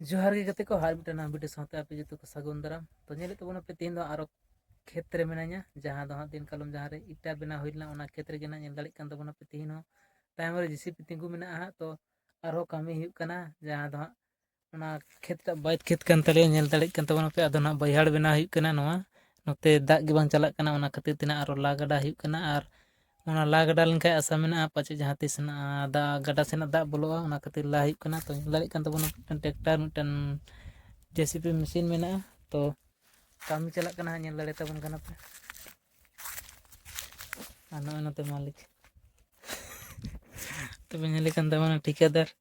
जोहार गे गते को हार मिटना वीडियो साथे आपे जतो को सागुन दाराम तो नेले तबना पे तीन दो आरो खेत रे मेना냐 जहां दो दिन कालम जहां रे इटा बिना होइलना ओना खेत रे गेना नेल दालिक कान तबना पे तीन हो तायम रे जीसीपी तिंगु मेना हा तो आरो कामी हुयु कना जहां दो ओना खेत ता बाइट खेत कान तले नेल दालिक कान तबना पे अदो ना बैहाड़ बिना हुयु कना नोआ नोते दाग गे बांग चलाक कना ओना खातिर तिना आरो ला गडा हुयु कना आर ओना ला गडा लेनखाय आसा मेना पाचे जहां तिस ना दा गडा सेना दा बोलोआ ओना खातिर ला हुयु कना तो नेल दालिक कान तबना ट्रैक्टर मिटन जेसीपी मशीन मेना तो kami चलक कना नेल दाड़े तबन कना पे आनो नते मालिक तबे नेले कान तबना ठिकादार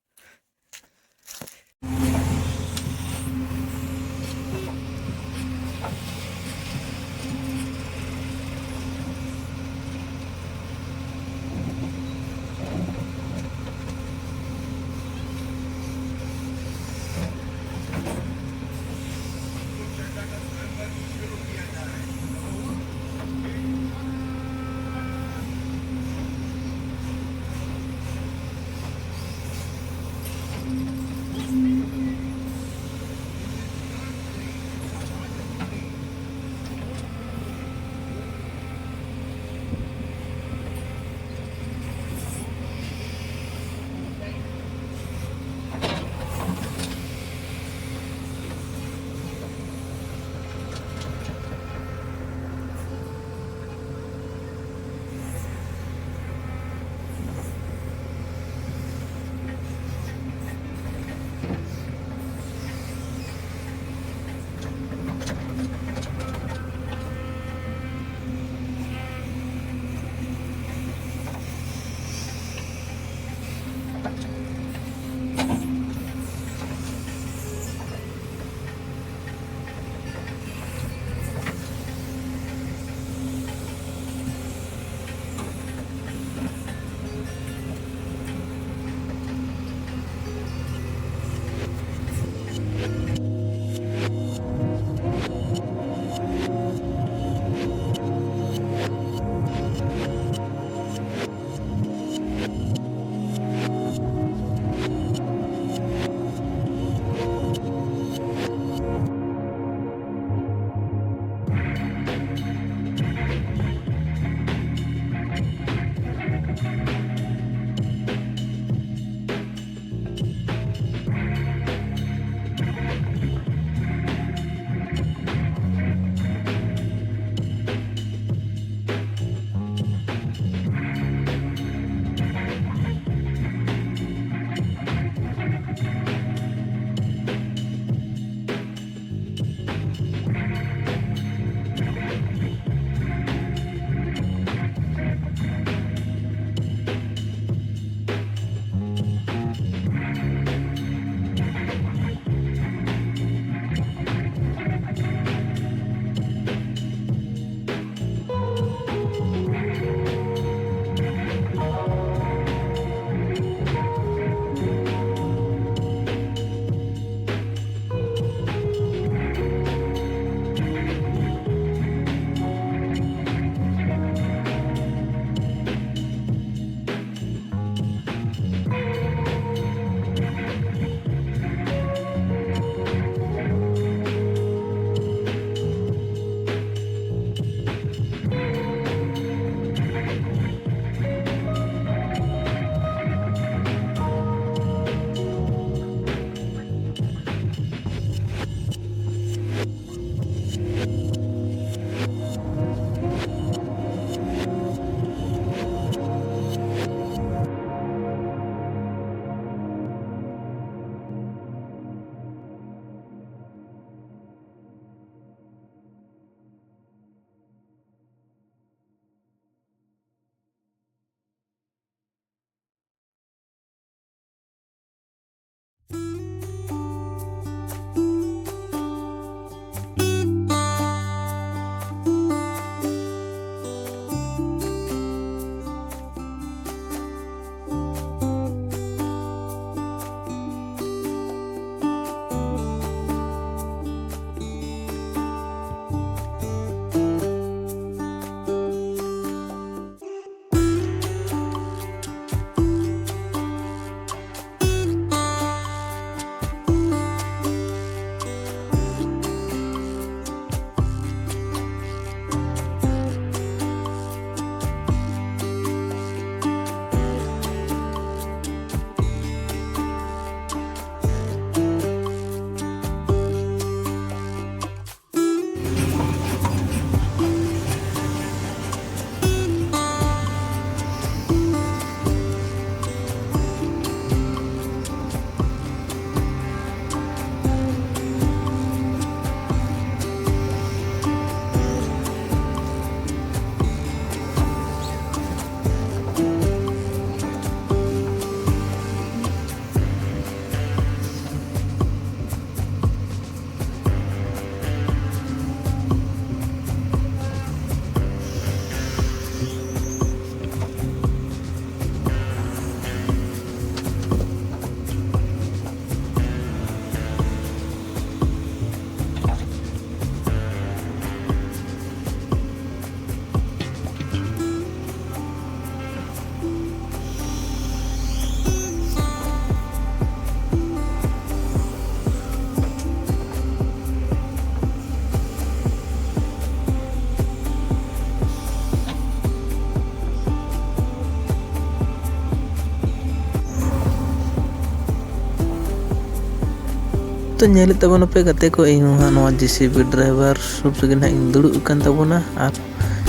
तो नेल तबन पे गते को इन हाँ जेसीबी ड्राइवर सब से ना इन दुड़ु कन तबना और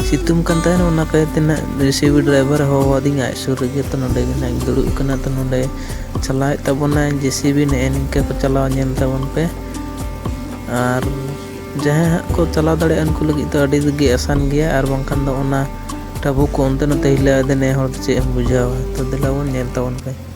सितुम कन तहन ओना पे तना जेसीबी ड्राइवर हो वादी आय सुर गे तो नोडे गे ना इन दुड़ु कना तो नोडे चलाए तबना जेसीबी ने इनके को चलाव नेल तबन पे और जहाँ को चलाव दड़े उनको लगी तो अड़ी गे आसान गया और बांखान दो ओना टाबू को अंते नते हिला देने हर चे एम बुझावा तो दिलावन नेल तबन पे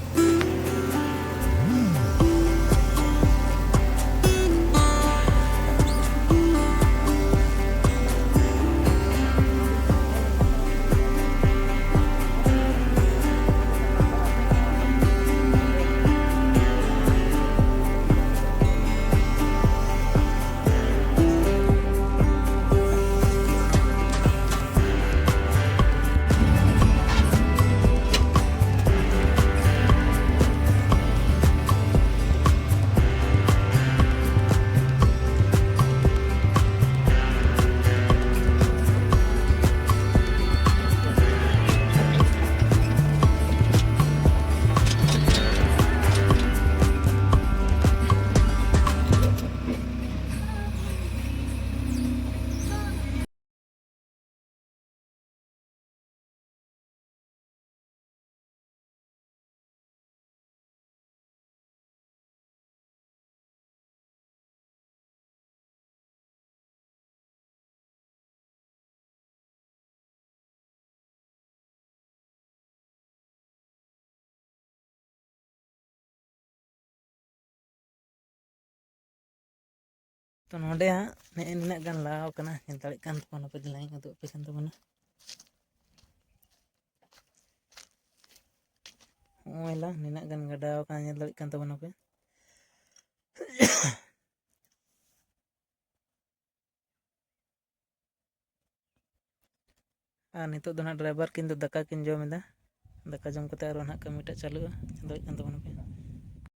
तो नोडे हाँ ने निना गान लाव कना नेल दाड़े कान तबना पे दिलाइन उदु पे सन तबना ओइला निना गान गडाव का नेल दाड़े कान तबना पे और नितो दो ना ड्राइवर किन दो दका किन जम एदा दका जम कते आरो ना कमीटा चालू दाड़े कान तबना पे